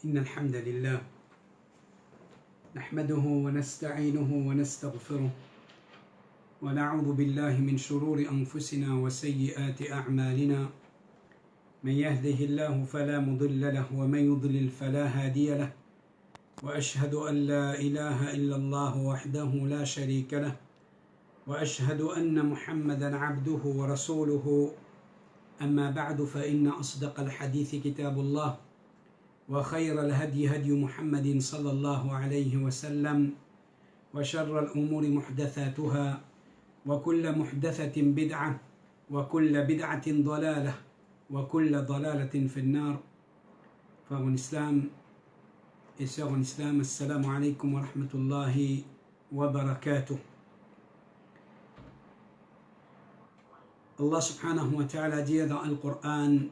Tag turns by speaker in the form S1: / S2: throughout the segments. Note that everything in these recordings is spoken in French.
S1: إن الحمد لله نحمده ونستعينه ونستغفره ونعوذ بالله من شرور أنفسنا وسيئات أعمالنا من يهده الله فلا مضل له ومن يضلل فلا هادي له وأشهد أن لا إله إلا الله وحده لا شريك له وأشهد أن محمدا عبده ورسوله أما بعد فإن أصدق الحديث كتاب الله وخير الهدي هدي محمد صلى الله عليه وسلم وشر الأمور محدثاتها وكل محدثة بدعة وكل بدعة ضلالة وكل ضلالة في النار. Frères en islam et sœurs en islam, assalamu alaikum wa rahmatullahi wa barakatuh. Allah subhanahu wa ta'ala dit dans le Coran,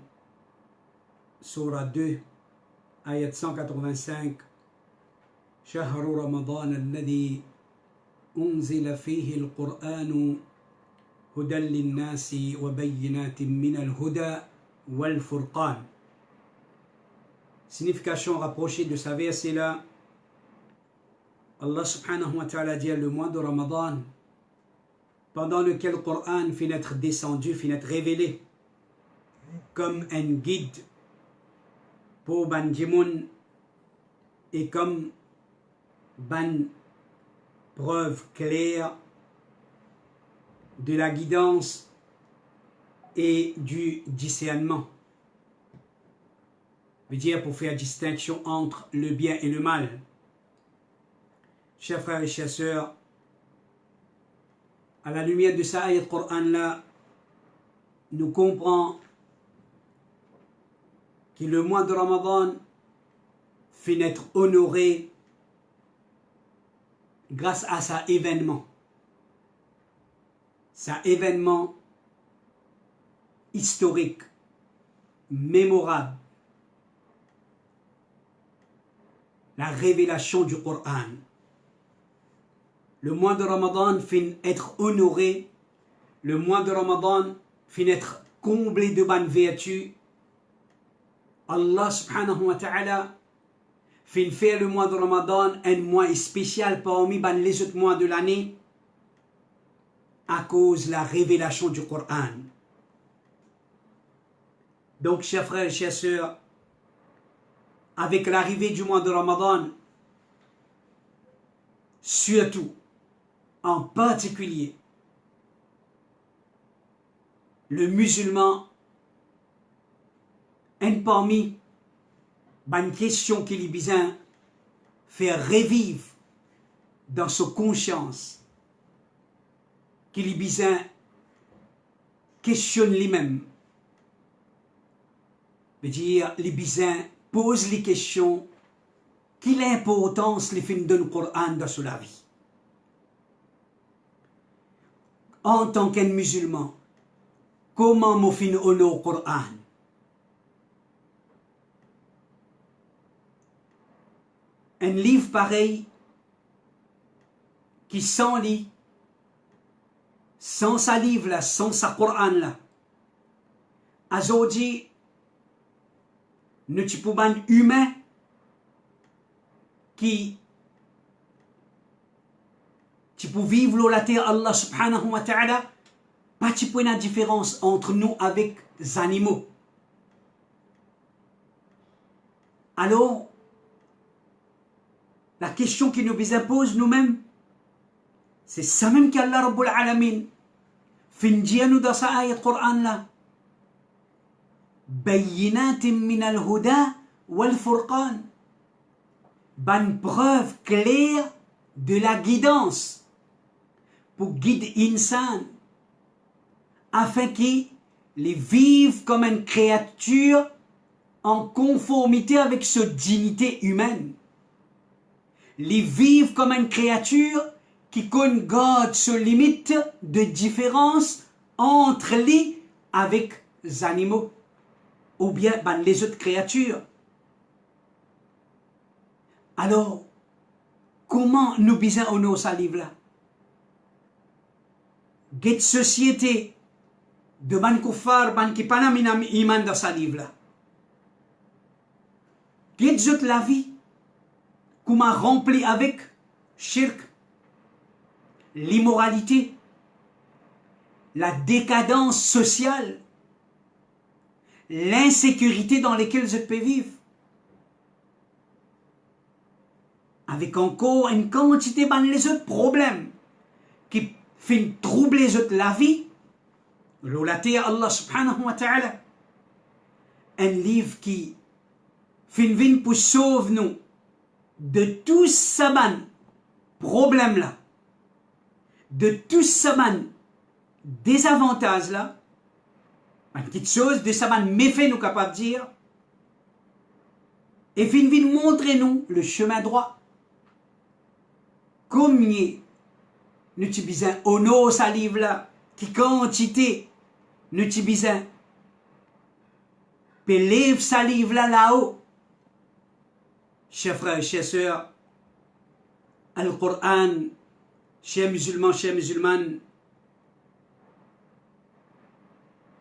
S1: Surah 2, ayat 185, شهر رمضان الذي أنزل فيه القرآن هدى للناس وبينات من الهدى والفرقان. Signification rapprochée de ce verset-là, Allah subhanahu wa ta'ala dit le mois de Ramadan, pendant lequel le Coran finit d'être descendu, finit d'être révélé comme un guide pour ban djimoun et comme ban preuve claire de la guidance et du discernement. Veut dire pour faire distinction entre le bien et le mal. Chers frères et chers sœurs, à la lumière de ce ayat Coran-là, nous comprenons que le mois de Ramadan fait être honoré grâce à cet événement. Cet événement historique, mémorable, la révélation du Coran. Le mois de Ramadan fait être honoré, le mois de Ramadan fait être comblé de bonnes vertus. Allah subhanahu wa ta'ala fait faire le mois de Ramadan un mois spécial parmi les autres mois de l'année à cause de la révélation du Coran. Donc, chers frères et chères sœurs, avec l'arrivée du mois de Ramadan, surtout, en particulier, le musulman, un parmi une question qu'il a besoin faire revivre dans sa conscience, qu'il a besoin questionner lui-même, veut dire, il a besoin pose les questions, quelle importance les films du Coran dans sa vie. En tant qu'un musulman, comment me fin honore au Coran? Un livre pareil, qui sans lit, sans sa livre là, sans sa Coran là, aujourd'hui, ne tu peux pas humain qui tu peux vivre la terre Allah subhanahu wa ta'ala, pas tu peux la différence entre nous avec les animaux. Alors, la question qui nous impose nous-mêmes, c'est ça même qu'Allah Rabbul Alamin fait nous dans sa ayat Coran là. بينات من الهدى والفرقان, bonne preuve claire de la guidance pour guider l'insan afin qu'il vive comme une créature en conformité avec sa dignité humaine. Les vivre comme une créature qui garde ses limites de différence entre lui avec les animaux ou bien les autres créatures. Alors, comment nous bisons honorer ce livre-là? Cette société de ban kuffar, ban qui pas iman dans ce livre-là. Guide la vie, comment rempli avec shirk, l'immoralité, la décadence sociale, l'insécurité dans laquelle je peux vivre. Avec encore une quantité de les autres problèmes qui font troubler la vie. L'olaté Allah subhanahu wa ta'ala. Un livre qui fait venir pour sauver nous de tous ces problèmes là, de tous ces désavantages là, une petite chose de ces méfaits nous capables de dire, et fin venir montrer nous le chemin droit. Combien nous avons besoin de ce livre là, qui quantité nous avons besoin. Puis livre ce livre là-haut. Chers frères et chers sœurs, Al-Qur'an, chers musulmanes,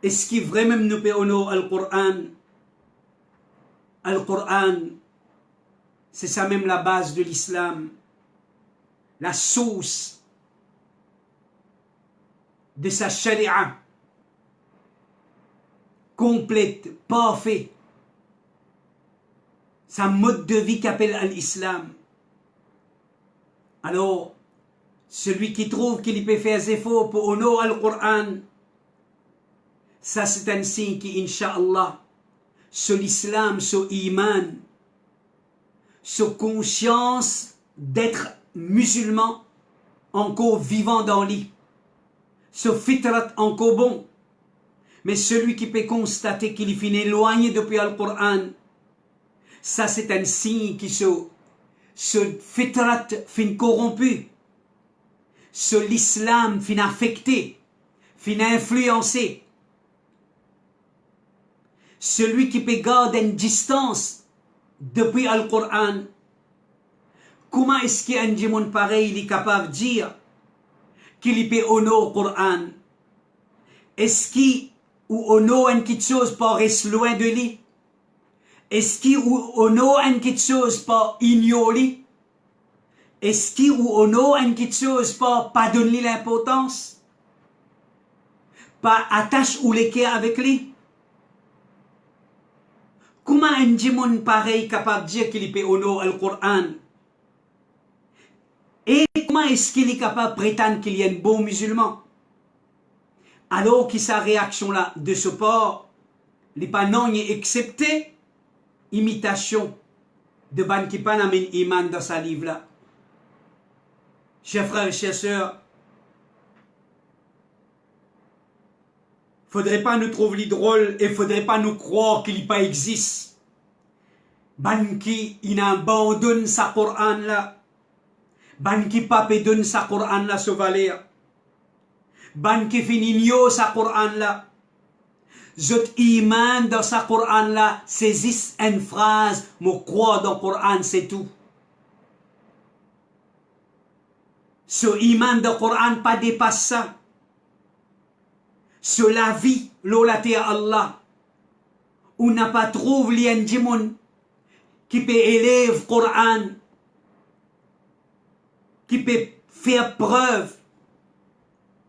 S1: est-ce qu'il vraiment nous peut honorer Al-Qur'an? Al-Qur'an, c'est ça même la base de l'islam, la source de sa charia complète, parfaite, sa mode de vie qu'appelle l'islam. Alors, celui qui trouve qu'il peut faire des efforts pour honorer le Coran, ça c'est un signe qui, Inch'Allah, sur l'islam, sur iman, sur conscience d'être musulman, encore vivant dans lui, sur fitrat encore bon. Mais celui qui peut constater qu'il est éloigné depuis le Coran, ça c'est un signe qui ce fitrat fin corrompu, ce l'islam fin affecté, fin influencé. Celui qui peut garder une distance depuis le Coran, comment est-ce qu'un démon pareil est capable de dire qu'il peut honorer le Coran? Est-ce qu'il honore une petite chose pour rester loin de lui? Est-ce qu'il honore une petite chose pour ignorer? Est-ce qu'il honore une petite chose pour pas donner l'importance? Pas attache ou l'équerre avec lui? Comment un démon pareil est capable de dire qu'il peut honorer le Coran? Et comment est-ce qu'il est capable de prétendre qu'il y a un bon musulman? Alors que sa réaction là, de ce port, les pas non accepté imitation de ban qui pas n'amène iman dans sa livre là. Chers frères et chers sœurs, faudrait pas nous trouver drôle et faudrait pas nous croire qu'il pas existe. Ban qui il abandonne sa Coran là. Ban qui pas donne sa Coran là sur valeur. Ban qui finit sa Coran là. Zot iman dans sa Coran là, saisissent une phrase, me croire dans le Coran, c'est tout. Ce iman dans le Coran pas dépasse ça. Sur la vie, l'olaté à Allah, on n'a pas trouvé un démon qui peut élever le Coran, qui peut faire preuve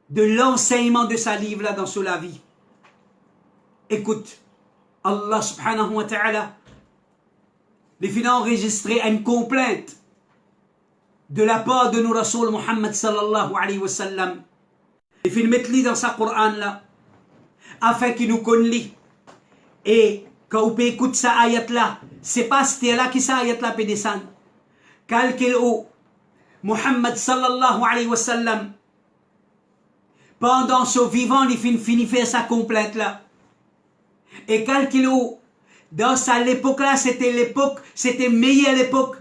S1: de l'enseignement de sa livre là dans sur la vie. Écoute, Allah subhanahu wa ta'ala, les fait enregistrer une complainte de la part de nos Rasoul Muhammad sallallahu alayhi wa sallam. Les fait mettre dans sa Coran là, afin qu'il nous connaisse. Et quand on peut écouter sa ayat là, c'est pas c'était là qui sa ayat là peut descendre. Calcul où Muhammad sallallahu alayhi wa sallam, pendant son vivant, il finit faire sa complainte là. Et calculez, dans l'époque là, c'était meilleure l'époque.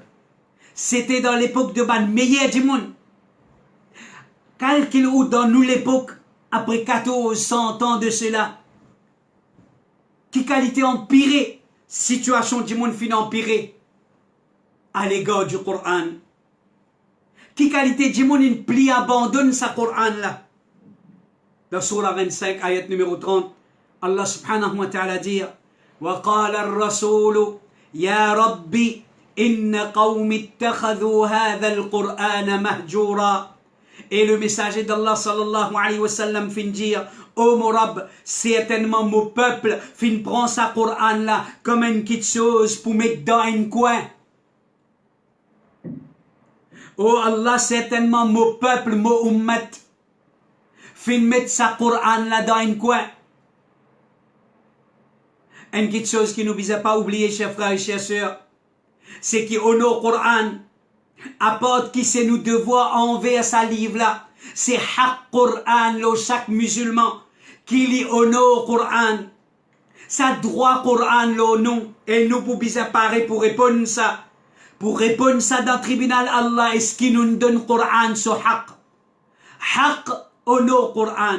S1: C'était dans l'époque de ban meilleur du monde. Calculez dans nous l'époque, après 1400 ans de cela, qui qualité empirée, situation du monde fin empirée à l'égard du Coran. Qui qualité du monde une pli abandonne sa Coran là. Dans Surah 25, ayat numéro 30. Allah subhanahu wa ta'ala dit وقال الرسول Ya Rabbi, inna qawmi ittakhadhu hadha al-Qur'ana mahjura. Et le messager d'Allah sallallahu alayhi wa sallam fin dire, oh mon Rabb, certainement mon peuple fin prend sa Qur'an là comme une petite chose pour mettre dans un coin. Oh Allah, certainement mon peuple, mon ummat, fin mettre sa Qur'an là dans un coin. Une petite chose qui nous vise à pas oublier, chers frères et chères sœurs, c'est qu'au Coran, apporte qui c'est nous devoir envers sa livre là. C'est haq Coran, là, chaque musulman qui lit au Coran. Sa droit Coran, là, non. Et nous pour bien pareil pour répondre ça. Pour répondre ça dans le tribunal Allah, est-ce qu'il nous donne Coran sur haq? Haq au Coran.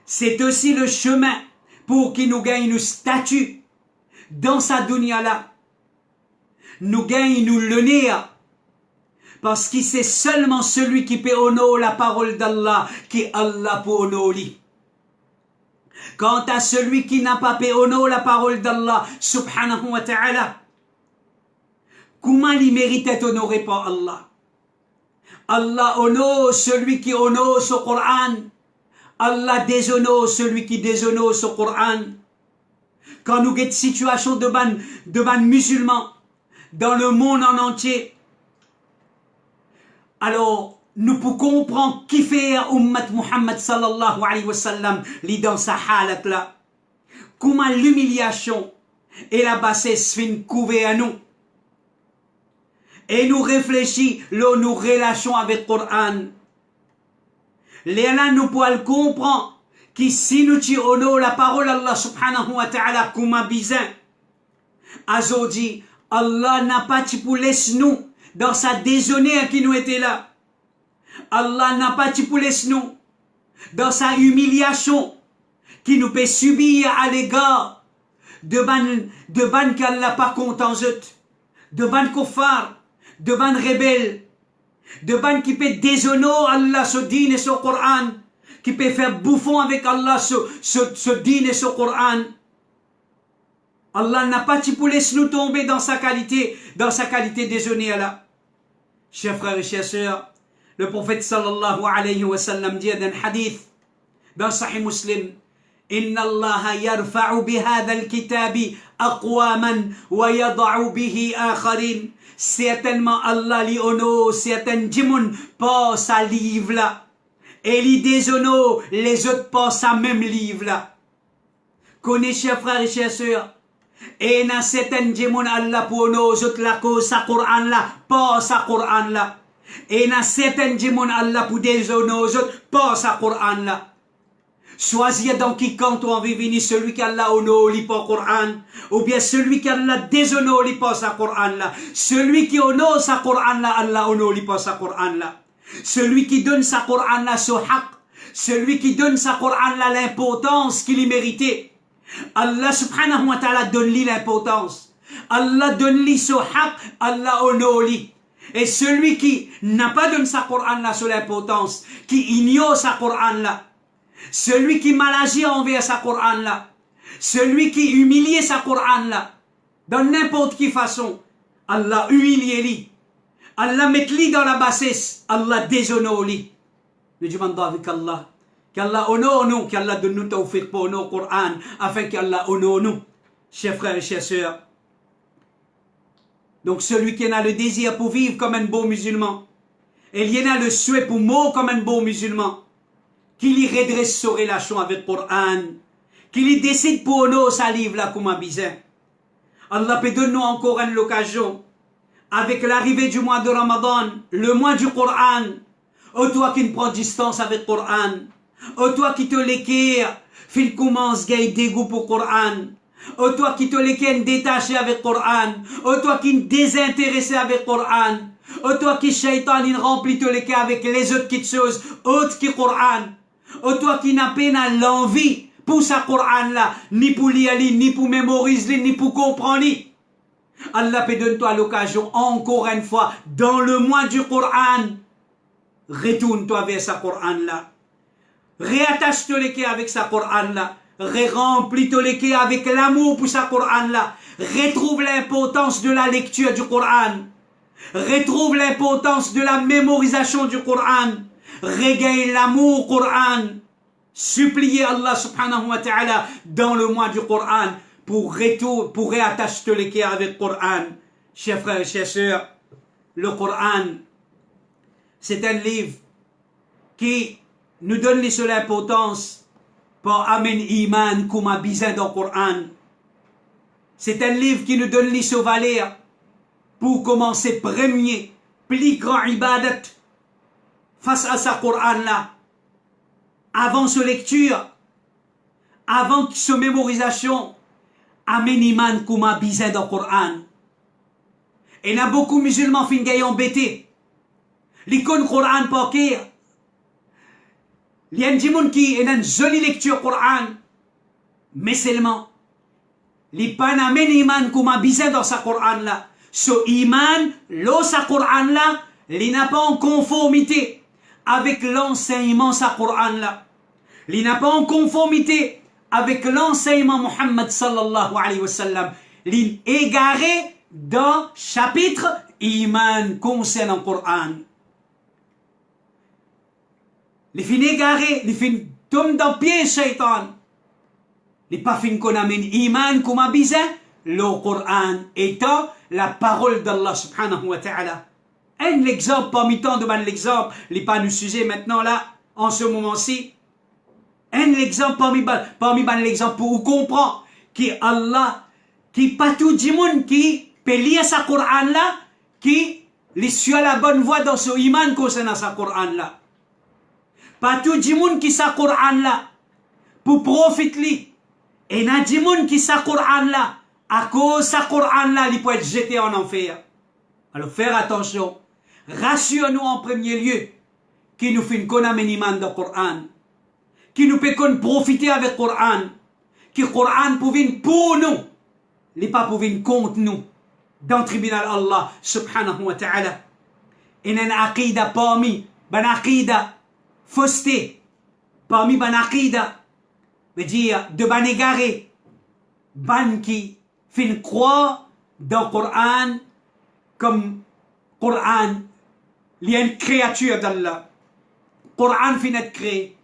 S1: C'est aussi le chemin pour qu'il nous gagne une statut dans sa dunya là. Nous gagne nous le nez. Parce que c'est seulement celui qui peut honorer la parole d'Allah qui Allah peut honorer. Quant à celui qui n'a pas pu honorer la parole d'Allah subhanahu wa ta'ala, comment il mérite d'être honoré par Allah? Allah honore celui qui honore ce Coran. Allah déshonore celui qui déshonore ce Coran. Quand nous avons une situation de ban musulmans dans le monde en entier, alors nous pouvons comprendre qui fait Ummat Muhammad sallallahu alayhi wa sallam li dans sa halat là. Comment l'humiliation et la bassesse fin couver à nous. Et nous réfléchissons nos relations avec le Coran. Là nous pouvons comprendre que si nous honorons la parole d'Allah subhanahu wa ta'ala comme un bizin, Azodi, Allah n'a pas pour laisser nous dans sa déshonneur qui nous était là. Allah n'a pas pour laisser nous dans sa humiliation qui nous peut subir à l'égard de ban qu'Allah pas content de ban kofar, de ban rebelle, de ban qui peut déshonorer Allah ce din et ce Coran, qui peut faire bouffon avec Allah ce din et ce Coran. Allah n'a pas pour laisser nous tomber dans sa qualité déshonneur là. Chers frères et chères sœurs, le prophète sallallahu alayhi wa sallam dit dans un hadith, dans Sahih Muslim, Inna Allah yarfa'u bihadha al-kitabi aqwaman wa yada'u bihi akharin. Certainement Allah li honore certains djimoun par sa livre là. Et li déshonore les autres par sa même livre là. Connaissez, chers frères et chères sœurs, et na certains djimoun Allah pour honore autres la cause sa Coran là, par sa Coran là. Et na certains djimoun Allah pour déshonorer autres par sa Coran là. Choisir dans qui quand on veut venir celui qui Allah honore li par Coran, ou bien celui qui Allah déshonore li par sa Coran là. Celui qui honore sa Coran là, Allah honore li par sa Coran là. Celui qui donne sa Coran là ce haq, celui qui donne sa Coran là l'importance qu'il y méritait. Allah subhanahu wa ta'ala donne lui l'importance. Allah donne lui ce haq, Allah honore lui. Et celui qui n'a pas donné sa Coran là sur l'importance, qui ignore sa Coran là, celui qui mal agit envers sa Coran là, celui qui humilie sa Coran là, dans n'importe quelle façon, Allah humilie lui, Allah met lui dans la bassesse, Allah déshonore lui. Nous demandons avec Allah, qu'Allah honore nous, qu'Allah donne nous tawfiq pour nos Coran, afin qu'Allah honore nous, chers frères et chères sœurs. Donc celui qui a le désir pour vivre comme un beau musulman, et il y en a le souhait pour mourir comme un beau musulman, qu'il y redresse sa relation avec le Coran, qu'il y décide pour nous sa livre là comme un bizin. Allah peut donner nous encore une occasion, avec l'arrivée du mois de Ramadan, le mois du Coran, ô toi qui ne prends distance avec le Coran, ô toi qui te l'équerre, fil commence gay dégoût pour le Coran, ô toi qui te l'équerre détaché avec le Coran, ô toi qui ne désintéressé avec le Coran, ô toi qui shaitan il remplit te l'équerre avec les autres petites choses, autres que le Coran, ô toi qui n'a pas l'envie pour sa Coran là, ni pour lire, ni pour mémoriser, ni pour comprendre. Allah peut donner toi l'occasion encore une fois dans le mois du Coran. Retourne-toi vers sa Coran là. Réattache-toi avec sa Coran là. remplit le cœur avec l'amour pour sa Coran là. Retrouve l'importance de la lecture du Coran. Retrouve l'importance de la mémorisation du Coran. Regagne l'amour au Coran. Suppliez Allah subhanahu wa ta'ala dans le mois du Coran pour réattacher le cœur avec le Coran. Chers frères et chers sœurs, le Coran, c'est un livre qui nous donne les seules importance pour amener iman comme a besoin dans le Coran. C'est un livre qui nous donne les seules valeurs pour commencer premier, plus grand ibadat face à sa Coran là. Avant sa lecture, avant sa mémorisation, amène iman comme a besoin dans le Coran. Et il y a beaucoup de musulmans qui sont embêtés. L'icône Coran pas qu'il y a des gens qui ont une jolie lecture Coran, mais seulement, les pas n'amènent iman comme a besoin dans sa Coran là. Ce iman, sa Coran là, il n'a pas en conformité avec l'enseignement sa Coran là. Il n'a pas en conformité avec l'enseignement Muhammad sallallahu alayhi wa sallam. Il est égaré dans chapitre iman concernant le Coran. Les fins égarés, les fins tombent dans le pied shaitan. Les pas fins qu'on amène iman comme a besoin, le Coran étant la parole d'Allah subhanahu wa ta'ala. Un exemple parmi tant de l'exemple, les pas nous sujet maintenant là, en ce moment-ci. Un exemple parmi l'exemple pour comprendre que Allah, qui pas tout le monde qui peut lire sa Coran là, qui les suit à la bonne voie dans ce iman concernant sa Coran là. Pas tout le monde qui sa Coran là, pour profiter. Et il y a des gens qui sa Coran là, à cause de sa Coran là, il peut être jeté en enfer. Alors faire attention. Rassure-nous en premier lieu qui nous fait qu'on amène iman dans le Coran, qui nous peut qu'on profiter avec le Coran, que le Coran pouvait pour nous, il pas pouvait contre nous dans le tribunal Allah subhanahu wa ta'ala. Il y a une aqida parmi, une aqida fausseté, parmi une aqida, veut dire de ban égaré, ban qui fait croire dans le Coran comme Coran, il y a une créature d'Allah. Coran finit créé.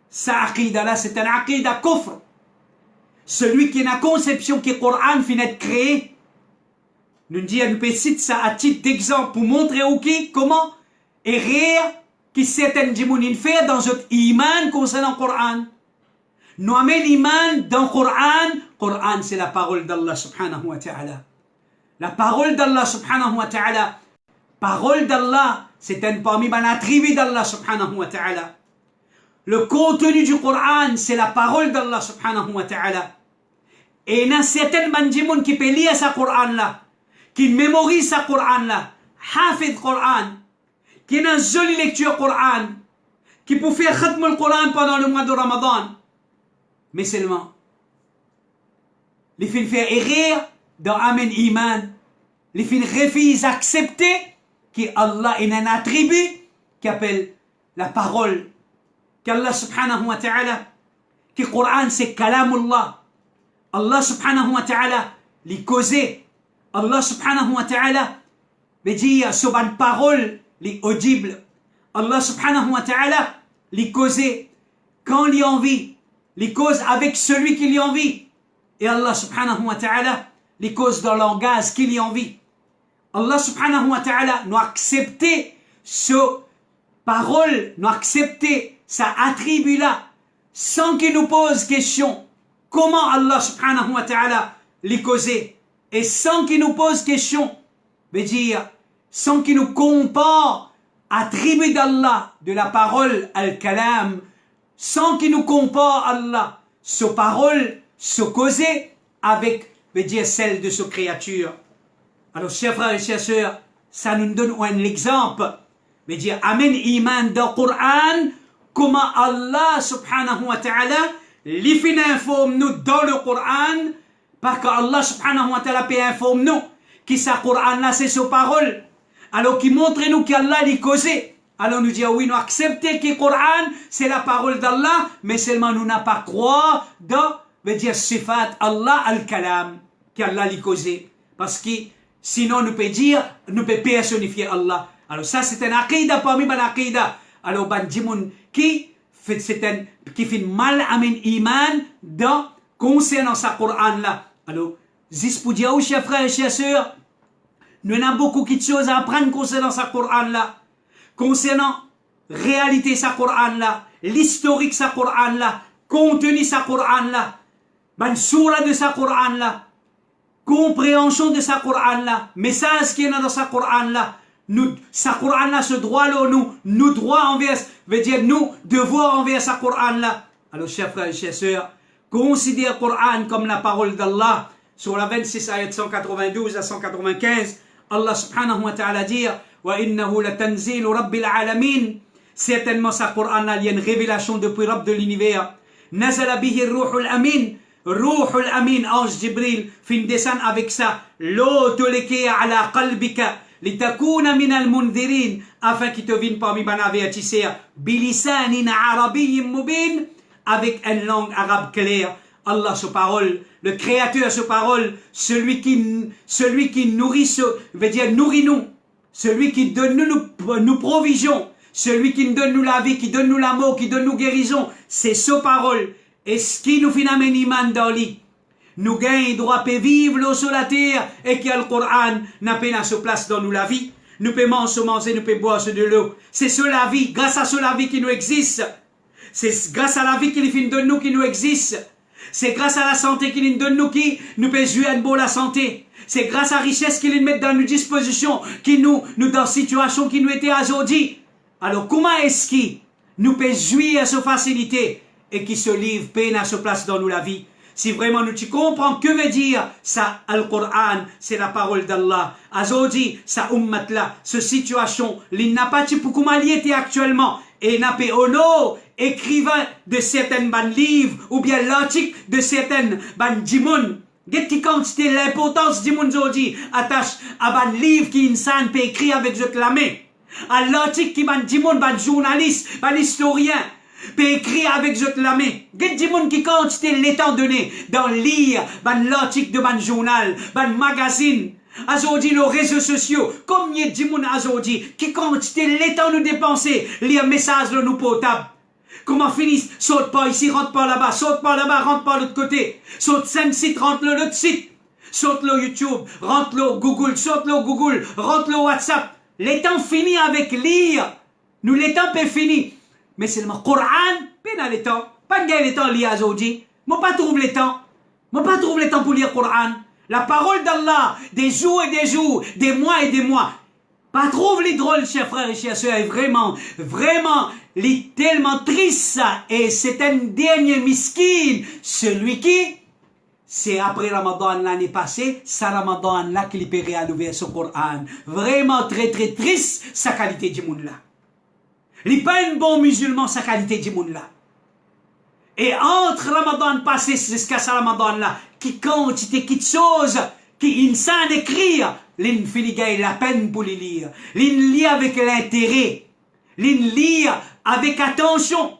S1: Sa aqida là, c'est un aqida kufr. Celui qui a la conception que Coran finit créé, nous dit, nous peut citer ça à titre d'exemple pour montrer comment errer qui certaines gens fait dans notre iman concernant le Coran. Nous amène l'iman dans le Coran. Coran, c'est la parole d'Allah subhanahu wa ta'ala. La parole d'Allah subhanahu wa ta'ala. Parole d'Allah, c'est un parmi les attributs d'Allah subhanahu wa ta'ala. Le contenu du Coran, c'est la parole d'Allah subhanahu wa ta'ala. Et il y a certaines gens qui peuvent lire ce Coran là, qui mémorisent ce Coran là, hafid Coran, qui ont une jolie lecture Coran, qui peuvent faire khatm le Coran pendant le mois de Ramadan. Mais seulement, les filles font erreur dans Amen Iman, les filles refusent d'accepter qu'Allah est un attribut qui appelle la parole, qu'Allah subhanahu wa ta'ala, que le Coran c'est kalamullah. Allah subhanahu wa ta'ala les causé. Allah subhanahu wa ta'ala veut dire sur une parole les audibles. Allah subhanahu wa ta'ala les causé quand il a envie, les cause avec celui qui lui a envie. Et Allah subhanahu wa ta'ala les cause dans le langage qu'il y a envie. Allah subhanahu wa ta'ala nous a accepté ce parole, nous a accepté sa attribut là, sans qu'il nous pose question. Comment Allah subhanahu wa ta'ala les causé? Et sans qu'il nous pose question, veut dire, sans qu'il nous compare attribut d'Allah, de la parole al-kalam, sans qu'il nous compare Allah, ce parole, ce causé, avec, veut dire, celle de ce créature. Alors, chers frères et chères sœurs, ça nous donne un exemple. Veut dire, Amen iman dans le Coran, comment Allah subhanahu wa ta'ala, les fin informe nous dans le Coran, parce que Allah subhanahu wa ta'ala peut informer nous que ce Coran là c'est sa parole. Alors qu'il montre nous qu'Allah les causé. Alors nous disons, oui, nous acceptons que le Coran, c'est la parole d'Allah, mais seulement nous n'avons pas croire dans, veut dire, sifat Allah al-kalam, qu'Allah l'a causé. Parce que sinon nous peut dire, nous peut personnifier Allah. Alors ça c'est un aqidah parmi les aqidah. Alors ban dimoun qui fait mal à mon iman dans concernant sa Coran là. Alors, zis pour dire, chers frères et chers sœurs, nous avons beaucoup de choses à apprendre concernant sa Coran là. Concernant réalité sa Coran là, l'historique sa Coran là, contenu sa Coran là, ban surah de sa Coran là, compréhension de sa Coran là, message qui est dans sa Coran là, nous, sa Coran là, ce droit là, nous droit envers, veut dire nous, devoir envers sa Coran là. Alors, chers frères et chers sœurs, considère le Coran comme la parole d'Allah. Sur la 26 ayat 192 à 195, Allah subhanahu wa ta'ala dit, wa innahu latanzilu rabbil alamin. Certainement, sa Coran là, il y a une révélation depuis Rabb de l'univers. Nazala bihi ruhul amin. Ruhul amin, ange Jibril, fin descend avec ça. Lo tuliki ala qalbika. Litakuna min al-mundhirin. Afin qu'il te vienne parmi les avertisseurs. Bilisanin arabiyyin mubin. Avec une langue arabe claire. Allah, sa parole, le Créateur, sa parole, celui qui nourrit, veut dire nourrit-nous, celui qui donne nous provisions, celui qui donne nous la vie, qui donne nous l'amour, qui donne nous guérison, c'est sa parole. Et ce qui nous fait un iman dans lui, nous gagnons droit de vivre l'eau sur la terre et que le Coran n'a pas sa place dans nous la vie. Nous pouvons manger, nous pouvons boire de l'eau. C'est sur la vie, grâce à sur la vie qui nous existe. C'est grâce à la vie qu'il fait de nous qui nous existe. C'est grâce à la santé qu'il nous donne nous qui nous peut jouer un beau la santé. C'est grâce à la richesse qu'il nous met dans nos dispositions, qui nous dans la situation qui nous était aujourd'hui. Alors comment est-ce qu'il nous peut jouir à sa facilité et qui se livre peine à sa place dans nous la vie? Si vraiment nous tu comprends que veut dire ça, Al-Qur'an, c'est la parole d'Allah. Aujourd'hui, sa ummat là, cette situation, il n'a pas pour comment il était actuellement. Et n'a pas ono, écrivain de certaines bandes livres, ou bien l'article de certaines bandes dimoun. Qu'est-ce quantité l'importance dimoun aujourd'hui attache à ban livre qui insan peut écrire avec cette la main. À l'article qui ban dimoun, ban journaliste, ban historien, peut écrire avec cette la main. Qu'est-ce dimoun qui quantité l'état donné dans lire ban l'article de ban journal, ban magazine. Aujourd'hui, nos réseaux sociaux, comme il y a des gens aujourd'hui, qui quantité l'état nous dépenser, lire message de nous portables. Comment finissent, saute pas ici, rentre pas là-bas, saute pas là-bas, rentre pas l'autre côté. Saute 5 sites, rentre l'autre site. Saute le YouTube, rentre le Google, saute le Google, rentre le WhatsApp. L'état fini avec lire. Nous, l'état peut fini. Mais c'est le Coran, pas l'état. Pas de l'état lire aujourd'hui. Moi, pas trouve l'état. Moi, pas trouve l'état pour lire le Coran. La parole d'Allah, des jours et des jours, des mois et des mois. Pas trouve les drôles, chers frères et chers sœurs, et vraiment, les tellement triste ça. Et c'est un dernier miskin, celui qui, c'est après Ramadan l'année passée, c'est Ramadan là qu'il peut réouvrir son Coran. Vraiment très très triste, sa qualité du monde là. Il n'est pas un bon musulman, sa qualité du monde là. Et entre Ramadan passé jusqu'à ce Ramadan là, qui quantité, qui chose, qui insan écrire, l'in filigay la peine pour les lire, l'in lire avec l'intérêt, l'in lire avec attention.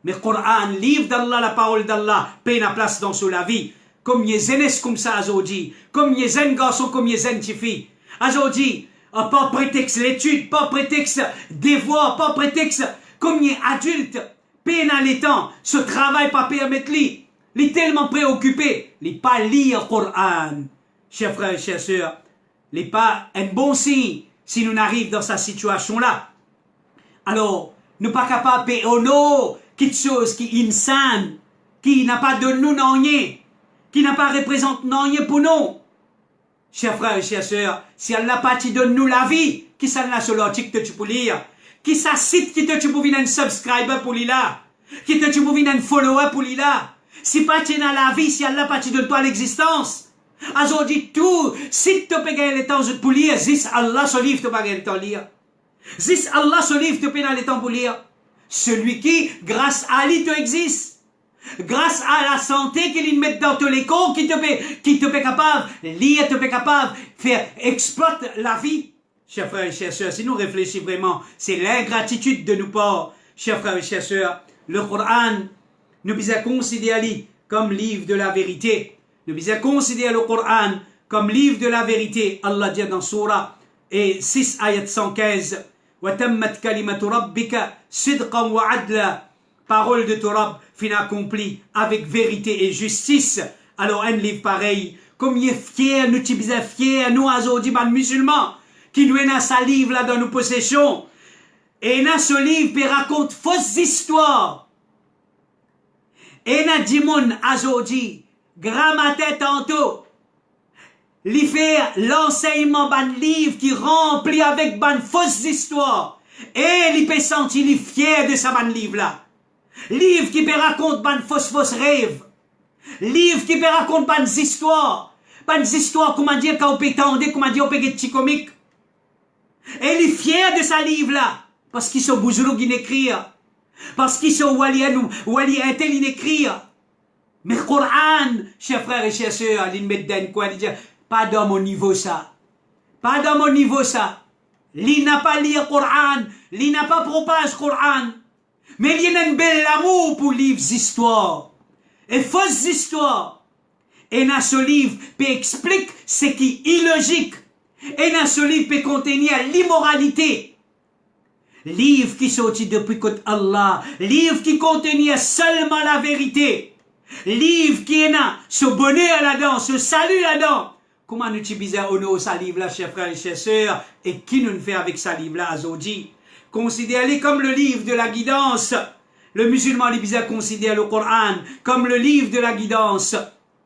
S1: Mais Coran, livre d'Allah, la parole d'Allah, peine à place dans la vie. Comme il y a jeunesse comme ça aujourd'hui, comme il y a jeunes garçons, comme il y a jeunes filles. Aujourd'hui, pas prétexte l'étude, pas prétexte devoir, pas prétexte, comme il y a adultes, peine à l'étang, ce travail pas permettre lui. Il est tellement préoccupé, il n'est pas lire le Coran. Chers frères et chers sœurs, il n'est pas un bon signe si nous arrivons dans cette situation-là. Alors, nous ne sommes pas capables de honorer quelque chose qui est insane, qui n'a pas de nous rien, qui n'a pas représenté rien pour nous. Chers frères et chers sœurs, si Allah n'a pas donné nous la vie, qui s'en a sur l'article que tu peux lire, qui ça site qui te tu peux venir un subscriber pour lire là, qui te tu peux venir un follower pour lire là. Si pas tu dans la vie, si Allah pas tu donne toi l'existence. Aujourd'hui tout, si tu peux gagner le temps pour lire, zis Allah ce livre tu peux gagner le temps lire. Zis Allah ce livre tu peux gagner le temps pour lire. Celui qui, grâce à lui, tu existes. Grâce à la santé qu'il met dans tous les corps, qui te fait capable, lire te fait capable, faire exploiter la vie. chers frères et chers sœurs, si nous réfléchissons vraiment, c'est l'ingratitude de nos ports, chers frères et chers sœurs. Le Coran, nous devons considérer comme livre de la vérité. Nous devons considérer le Coran comme livre de la vérité. Allah dit dans Surah 6, ayat 115, وَتَمَّتْ كَلِمَةُ رَبِّكَ صِدْقًا وَعَدْلًا. Parole de ton Rabb fin accomplie avec vérité et justice. Alors un livre pareil, comme il est fier, nous sommes fiers, nous, aujourd'hui, les musulmans, qui nous ont sa livre là dans nos possessions. Et dans ce livre, il raconte fausses histoires. Et dans dit moun aujourd'hui, grammaire tantôt, il fait l'enseignement d'un livre qui remplit avec ban fausses histoires. Et il peut sentir il est fier de sa ban livre là. Livre qui peut raconter ban fausses rêves. Livre qui peut raconter ban histoires. Ban histoires, comment dire, quand on peut tendre, comment dire, on peut être petit comique. Et il est fier de sa livre là. Parce qu'ils sont bouzoulouk qui n'écrivent. Parce qu'ils sont wali intel qui n'écrivent. Mais le Coran, chers frères et chers sœurs, il met dans quoi, il dit, pas dans mon niveau ça. Pas dans mon niveau ça. Il n'a pas lu le Coran. Il n'a pas propagé le Coran. Mais il y a un bel amour pour livres d'histoire. Et fausses histoires. Et dans ce livre, il explique ce qui est illogique. Et dans ce livre, peut contenir l'immoralité. Livre qui sortit depuis côté Allah. Livre qui contenait seulement la vérité. Livre qui est là, ce bonheur là-dedans, ce salut là-dedans. Comment nous utilisons ce livre-là, chers frères et chers sœurs, et qui nous fait avec ce livre-là, aujourd'hui? Considérez-le comme le livre de la guidance. Le musulman, il considère le Coran comme le livre de la guidance.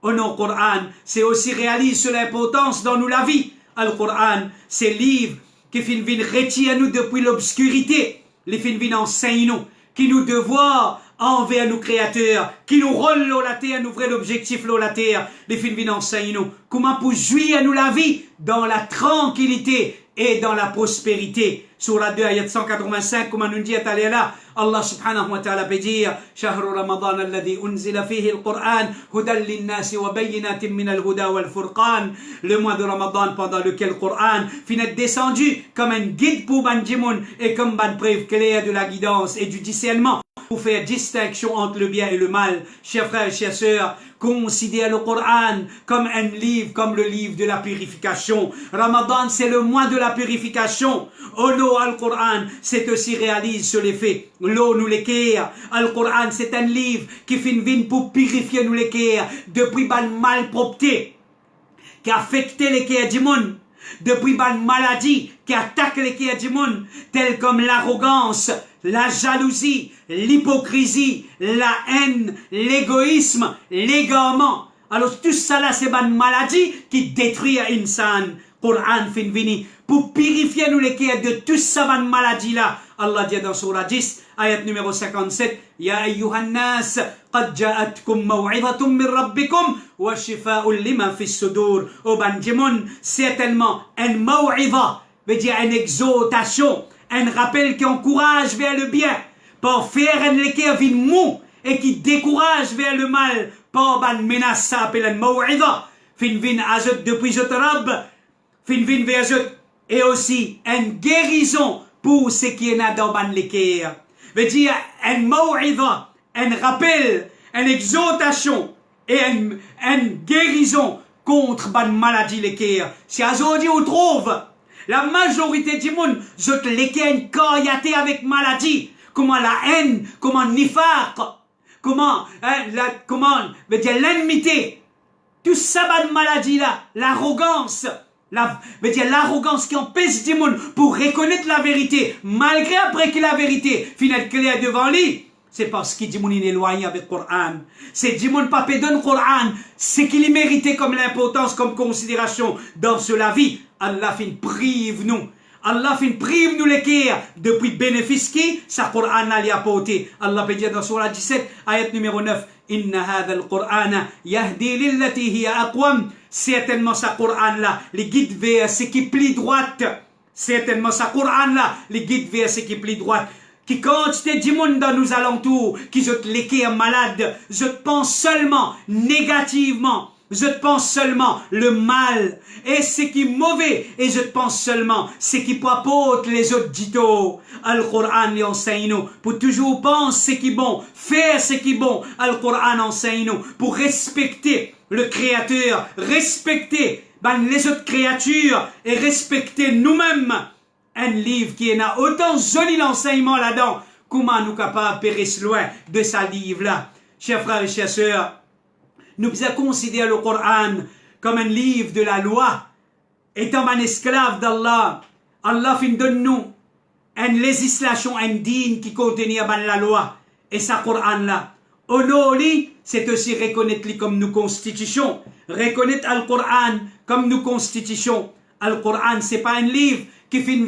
S1: Au nom Coran, c'est aussi réalise sur l'importance dans nous la vie. Le Coran, c'est le livre qui finit retire nous depuis l'obscurité. Les finit enseigne nous, qui nous devoir envers nos créateurs, qui nous rôle la terre, nous vrai l'objectif la terre. Les finit enseigne nous, comment pour jouir nous la vie dans la tranquillité et dans la prospérité. Surah 2, ayat 185, comment nous dit là, Allah subhanahu wa ta'ala peut dire, Shahru Ramadan alladhi unzila fihi al-Qur'an, hudan linnasi wa bayyinatin min al-huda wal furqan. Le mois de Ramadan pendant lequel le Qur'an finit descendu comme un guide pour Banjimoun et comme ban preuve claire de la guidance et du discernement pour faire distinction entre le bien et le mal. Chers frères et chers sœurs, considère le Coran comme un livre, comme le livre de la purification. Ramadan, c'est le mois de la purification. L'eau al-Coran, c'est aussi réalise sur les faits. L'eau nous l'équerre. Al-Coran, c'est un livre qui vient pour purifier nous l'équerre depuis ban malpropreté qui affecte l'équerre du monde. Depuis ban maladie qui attaque l'équerre du monde, telles comme l'arrogance, la jalousie, l'hypocrisie, la haine, l'égoïsme, l'égarement. Alors tout ça là, c'est une maladie qui détruit l'insan. Coran fin vini pour purifier nous les cœurs de tout ça une maladie là. Allah dit dans Surah 10, ayat numéro 57, Ya ayyuhan nas, qad ja'atkum maw'izatum min rabbikum wa shifa'un lima fi sudur. Au banjimoun, certainement un maw'iza veut dire une exhortation, un rappel qui encourage vers le bien, pour faire un l'équerre vin mou et qui décourage vers le mal, pour ban menace ça appelle un maw'iza, fin vin azot depuis zot rab, fin vin vers zot, et aussi une guérison pour ce qui est dans ban l'équerre. Veut dire un maw'iza, un rappel, une exhortation et une guérison contre ban maladie l'équerre. Si aujourd'hui on trouve la majorité du monde, je l'équerre coryaté avec maladie, comment la haine, comment nifaq, comment veut dire l'ennemité, tout ça ban maladie là, l'arrogance. Veut dire l'arrogance qui empêche du monde pour reconnaître la vérité, malgré après que la vérité finit claire devant lui. C'est parce qu'il dit mon est éloigné avec le Coran. C'est dit mon papa donne le Coran, c'est qu'il méritait comme l'importance, comme considération dans cela vie. Allah fin prive nous. Allah fin prive nous les cœurs depuis bénéfice qui sa Coran a lui apporté. Allah peut dire dans Surah 17, ayat numéro 9, Inna hadha al-Qur'ana yahdi lillati hiya aqwam. Certainement sa Coran là, les guide vers ce qui plie droite. Certainement sa Coran là, les guide vers ce qui plie droite. Qui quantité du monde dans nos alentours, qui je les cœurs malades, je pense seulement négativement. je pense seulement le mal et ce qui est mauvais et je pense seulement ce qui papote les autres dito. Al-Qur'an lui enseigne-nous pour toujours penser ce qui est bon, faire ce qui est bon. Al-Qur'an enseigne-nous pour respecter le Créateur, respecter les autres créatures et respecter nous-mêmes. Un livre qui a autant joli l'enseignement là-dedans. Comment nous capables de périr loin de ce livre-là? Chers frères et chers sœurs, nous devons considérer le Coran comme un livre de la loi. Étant un esclave d'Allah, Allah fin donne-nous une législation indigne qui contient la loi. Et ça, Coran-là. Honori, c'est aussi reconnaître comme nos constitutions. Reconnaître le Coran comme nos constitutions. Le Coran, c'est pas un livre qui fin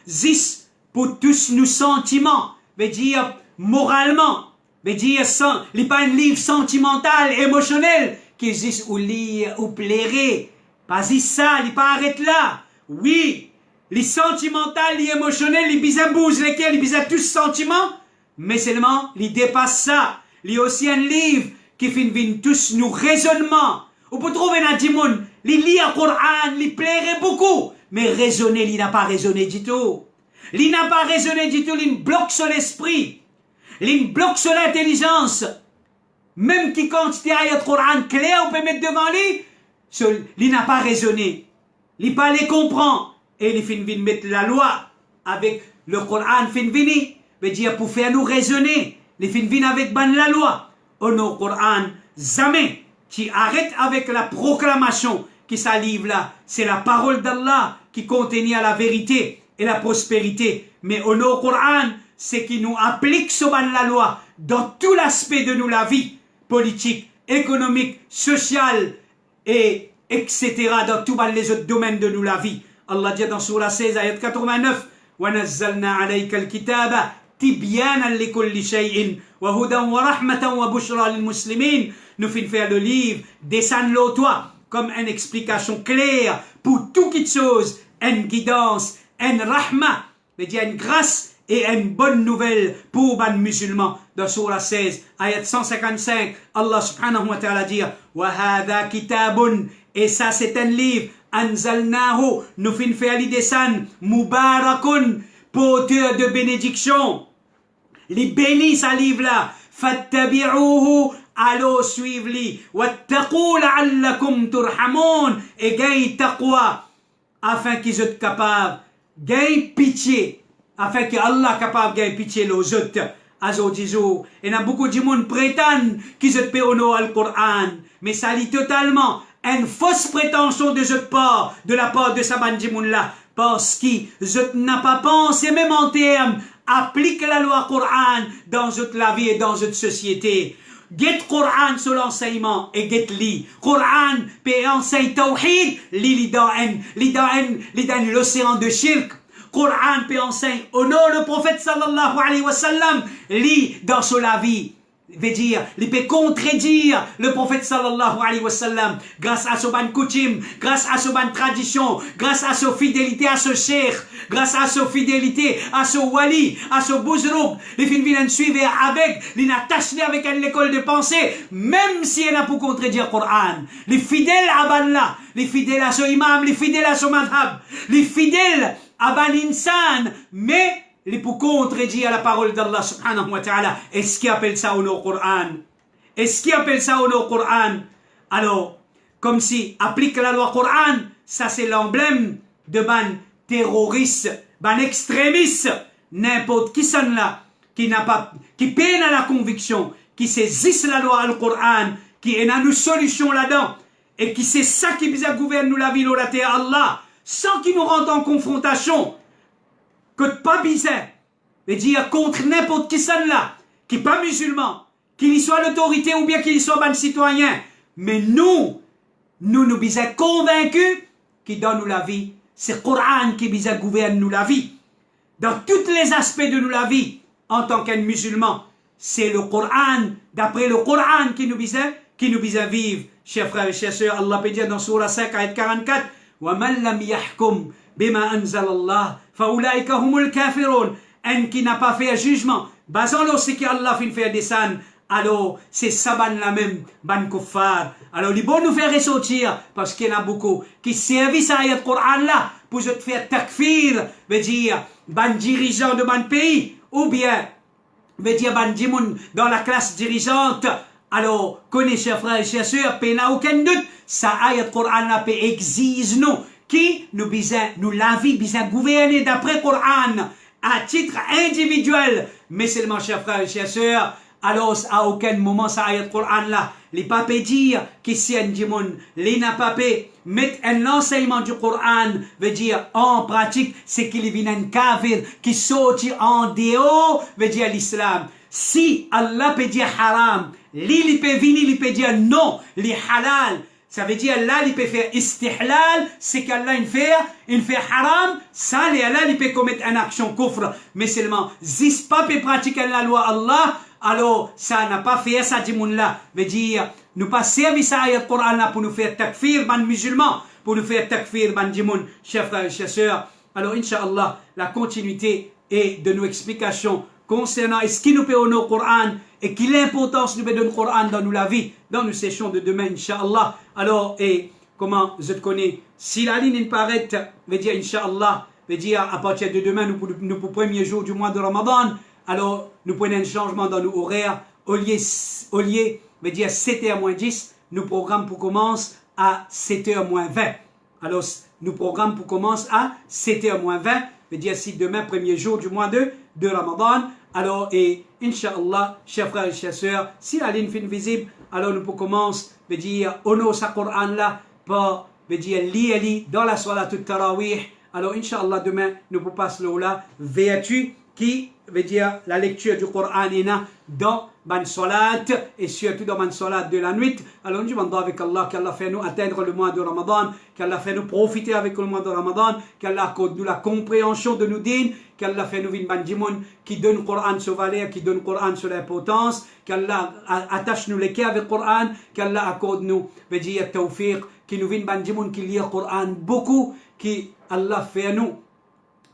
S1: zis pour tous nos sentiments. Veut dire moralement. Veut dire sans, il n'est pas un livre sentimental, émotionnel, qui existe ou lire ou plairer. Pas ça, il n'est pas arrête là. Oui, les sentimental, les émotionnels, les bisabous, lesquels, les bisabous tous sentiments, mais seulement, il dépasse ça. Il y a aussi un livre qui fait tous nos raisonnements. On peut trouver un dimoun, il lit le Coran, il plairait beaucoup, mais raisonner, il n'a pas raisonné du tout. Il n'a pas raisonné du tout, il bloque sur l'esprit. Il bloque sur l'intelligence. Même qui quand il y a le Coran clair, on peut mettre devant lui, il n'a pas raisonné. Il n'a pas les comprend. Et il finit de mettre la loi avec le Coran, finit veut dire pour faire nous raisonner. Il finit avec la loi. Au nom Coran, jamais qui arrête avec la proclamation qui s'allive là. C'est la parole d'Allah qui contient la vérité et la prospérité. Mais au nom Coran, c'est qui nous applique sur la loi dans tout l'aspect de nous, la vie politique, économique, sociale et etc. dans tous les autres domaines de nous, la vie. Allah dit dans Surah 16, ayat 89, وَنَزَّلْنَا عَلَيْكَ الْكِتَابَ تِبْيَانًا لِكُلِّ شَيْءٍ وَهُدًى وَرَحْمَةً وَبُشْرًى لِلْمُسْلِمِينَ. Nous finissons faire le livre, descends-le toi comme une explication claire pour toute chose, une guidance, une rahma, c'est-à-dire une grâce et une bonne nouvelle pour les musulmans. Dans Surah 16, ayat 155, Allah subhanahu wa ta'ala dit وَهَذَا كِتَابٌ, et ça c'est un livre, أَنزَلْنَاهُ, nous fin faire les descendre, مُبَارَكٌ, porteur de bénédiction. Les bénis ce livre-là, فَاتَّبِعُوهُ, allons suivre-les, وَاتَّقُوا لَعَلَّكُمْ تُرْحَمُونَ, et gagne taqwa, afin qu'ils soient capables, gagne pitié, afin que Allah capable de gagner pitié aux autres. Azodizou. Et il y a beaucoup de monde prétendent qu'ils se paient au nom du Coran. Mais ça lit totalement une fausse prétention de la part de Saban Djimoun-là. Parce qu'ils n'ont pas pensé, même en termes, applique la loi Coran dans toute la vie et dans toute société. Get Coran sur l'enseignement et get li. Coran peut enseigner Tawhid, li dans l'océan de Shirk. Coran peut enseigner au nom le prophète sallallahu alayhi wa sallam, lit dans la vie. Veut dire, il peut contredire le prophète sallallahu alayhi wa sallam grâce à son coutume, grâce à son tradition, grâce à sa fidélité à ce cheikh, grâce à sa fidélité à ce wali, à ce bouzrouk. Les filles viennent suivre avec, les attacher avec l'école de pensée, même si elle n'a pas contredire Coran. Les fidèles à Banla, les fidèles à ce imam, les fidèles à ce madhab, les fidèles à Ban Insan, mais les pour contredire la parole d'Allah subhanahu wa ta'ala. Est-ce qu'il appelle ça au nom Coran? Est-ce qu'il appelle ça au nom Coran? Alors, comme si applique la loi Coran, ça c'est l'emblème de ban terroriste, ban extrémiste, n'importe qui s'en là, qui peine à la conviction, qui saisisse la loi al Coran, qui est une solution là-dedans, et qui c'est ça qui gouverne nous la vie, la terre, Allah, sans qu'il nous rentre en confrontation, que pas bizarre, veut dire contre n'importe qui ça là, qui n'est pas musulman, qu'il y soit l'autorité ou bien qu'il y soit un citoyen. Mais nous sommes convaincus qui donne nous la vie. C'est le Coran qui gouverne nous la vie. Dans tous les aspects de nous la vie, en tant qu'un musulman, c'est le Coran, d'après le Coran qui nous vivre. Chers frères et chers sœurs, Allah peut dire dans Surah 5, ayat 44, وَمَنْ لَمْ يَحْكُمْ بِمَا أَنزَلَ اللَّهُ فَأُولَٰئِكَ هُمُ الْكَافِرُونَ. Un qui n'a pas fait un jugement, basant sur ce qu'Allah fait descendre alors c'est ça la même ban kuffar. Alors il bon nous faire ressortir parce qu'il y en a beaucoup qui servent à ayat Coran là pour te faire takfir, veut dire ban dirigeant de ban pays ou bien veut dire ban dimoun dans la classe dirigeante. Alors connaissez chers frères et chers sœurs, il n'y a aucun doute, ça ayat Coran là peut exige nous qui nous la vie besoin gouverner d'après Coran à titre individuel, mais seulement chers frères et chers sœurs. Alors, à aucun moment, ça ayat Coran là, les papes dire que si un dimon, les napapés mettent un enseignement du Coran, veut dire en pratique, c'est qu'il vient un kafir qui sortit en dehors, veut dire l'islam. Si Allah peut dire haram, il peut venir, il peut dire non, les halal. Ça veut dire là, il peut faire istihlal, c'est qu'Allah il fait haram, ça, les Allah, il peut commettre une action kufr. Mais seulement, si pas peut pratiquer la loi Allah, alors ça n'a pas fait ça, dit là. Veut dire, nous pas servi ça ayat Coran là pour nous faire takfir, ban musulmans, pour nous faire takfir, ban dimoun, chers frères et chers sœurs. Alors, Inch'Allah, la continuité est de nos explications concernant ce qui nous peut honorer au Coran et quelle importance nous peut donner le Coran dans la vie, dans nos sessions de demain, Inch'Allah. Alors, et comment je te connais, si la ligne paraît, veut dire Inch'Allah, veut dire à partir de demain, nous pour le premier jour du mois de Ramadan, alors nous prenons un changement dans nos horaires, au lieu, veut dire 7h moins 10, nos programmes pour commencer à 7h moins 20. Alors, nos programmes pour commencer à 7h moins 20, veut dire si demain, premier jour du mois de Ramadan, alors, et Inch'Allah, chers frères et chers sœurs, si la ligne fin visible, alors nous pouvons commencer, veut dire, honor sa Coran là, pour, veut dire, li dans la salat de Tarawih. Alors, Inch'Allah, demain, nous pouvons passer là, vertu qui veut dire la lecture du Coran dans ban salat et surtout dans ban salat de la nuit. Alors nous demandons avec Allah qu'Allah fait nous atteindre le mois de Ramadan, qu'Allah fait nous profiter avec le mois de Ramadan, qu'Allah accorde nous la compréhension de nos dînes, qu'Allah fait nous vin ban dimoun qui donne le Coran sur valeur, qui donne le Coran sur l'importance, qu'Allah attache nous les cœurs avec le Coran, qu'Allah accorde nous veut dire tawfiq, qui nous vin ban dimoun qui lit le Coran beaucoup, qui Allah fait nous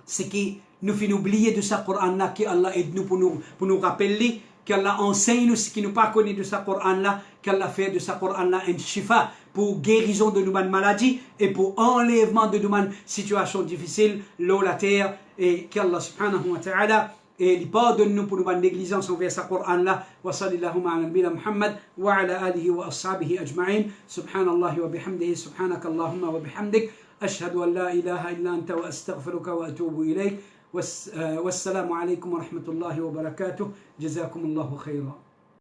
S1: ce qui nous fait oublier de sa Coran là, qu'Allah aide nous pour nous rappeler, qu'Allah enseigne nous ce qui nous pas connu de sa Coran là, qu'Allah fait de sa Coran là un shifa pour guérison de nos maladies et pour enlèvement de nos situations difficiles, l'eau, la terre, et qu'Allah subhanahu wa ta'ala et il pardonne nous pour nos négligence envers sa Coran là. Wa sallallahu ala nabiyina Muhammad wa ala alihi wa ashabihi ajma'in. Subhanallahi wa bihamdihi, subhanakallahumma wa bihamdik. أشهد أن لا إله إلا أنت وأستغفرك وأتوب إليك والسلام عليكم ورحمة الله وبركاته جزاكم الله خيرا.